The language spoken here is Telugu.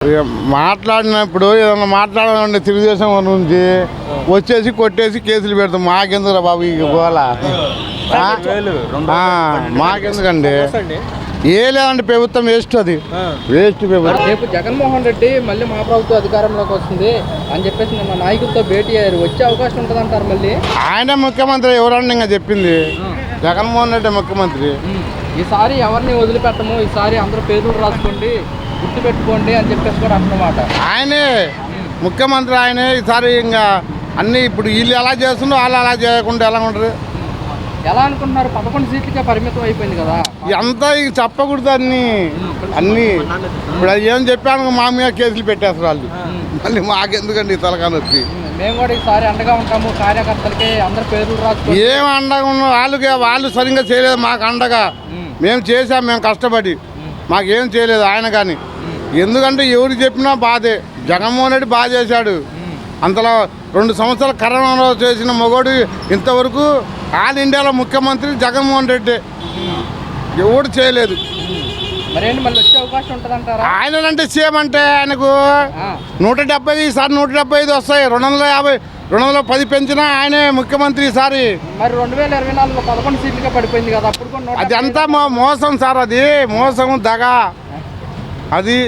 మాట్లాడినప్పుడు ఏదన్నా మాట్లాడాలంటే తెలుగుదేశం నుంచి వచ్చేసి కొట్టేసి కేసులు పెడతాం. మాకెందుకురా బాబు ఈ గోల, మాకెందుకండి? ఏ లేదంటే ప్రభుత్వం వేస్ట్, అది వేస్ట్ ప్రభుత్వం. రేపు జగన్మోహన్ రెడ్డి మళ్ళీ మా ప్రభుత్వం అధికారంలోకి వస్తుంది అని చెప్పేసి నిన్న నాయకులతో భేటీ అయ్యారు. వచ్చే అవకాశం ఉంటుంది అంటారు మళ్ళీ? ఆయన ముఖ్యమంత్రి ఎవరన్నా ఇంకా చెప్పింది? జగన్మోహన్ రెడ్డి ముఖ్యమంత్రి. ఈసారి ఎవరిని వదిలిపెట్టము, ఈసారి అందరూ పేదలు రాసుకోండి, గుర్తు పెట్టుకోండి అని చెప్పేసి కూడా అన్నమాట. ఆయనే ముఖ్యమంత్రి, ఆయనే ఈసారి. ఇంకా అన్నీ ఇప్పుడు వీళ్ళు ఎలా చేస్తుండో వాళ్ళు అలా చేయకుండా ఎలా ఉంటారు? ఎలా అనుకుంటున్నారు? 11 సీట్లకే పరిమితం అయిపోయింది కదా. అంతా ఇక చెప్పకూడదు అన్నీ. ఇప్పుడు అది ఏం చెప్పాను, మా మీద కేసులు పెట్టేస్తారు వాళ్ళు. మళ్ళీ మాకెందుకండి తలకాని వచ్చి? మేము కూడా ఈసారి అండగా ఉంటాము కార్యకర్తలకి, అందరు పేర్లు రాసుకో. ఏం అండగా ఉన్నాం? వాళ్ళు సరిగ్గా చేయలేదు మాకు అండగా. మేము చేసాం, మేము కష్టపడి. మాకేం చేయలేదు ఆయన. కానీ ఎందుకంటే ఎవరు చెప్పినా బాధే. జగన్మోహన్ రెడ్డి బాగా చేశాడు. అంతలో 2 సంవత్సరాలు కరోనాలో చేసిన మొగోడు ఇంతవరకు ఆల్ ఇండియాలో ముఖ్యమంత్రి జగన్మోహన్ రెడ్డి. ఎవడు చేయలేదు. మరేంటి మళ్ళీ వచ్చే అవకాశం ఉంటుంది అంటారా? ఆయన అంటే సీఎం అంటే ఆయనకు 170, ఈసారి 175 వస్తాయి. 250, 210 పెంచినా ఆయనే ముఖ్యమంత్రి ఈసారి. మరి 2024లో 11 సీట్లుగా పడిపోయింది కదా, అప్పుడు అది అంతా మోసం సార్. అది మోసం, దగ అది.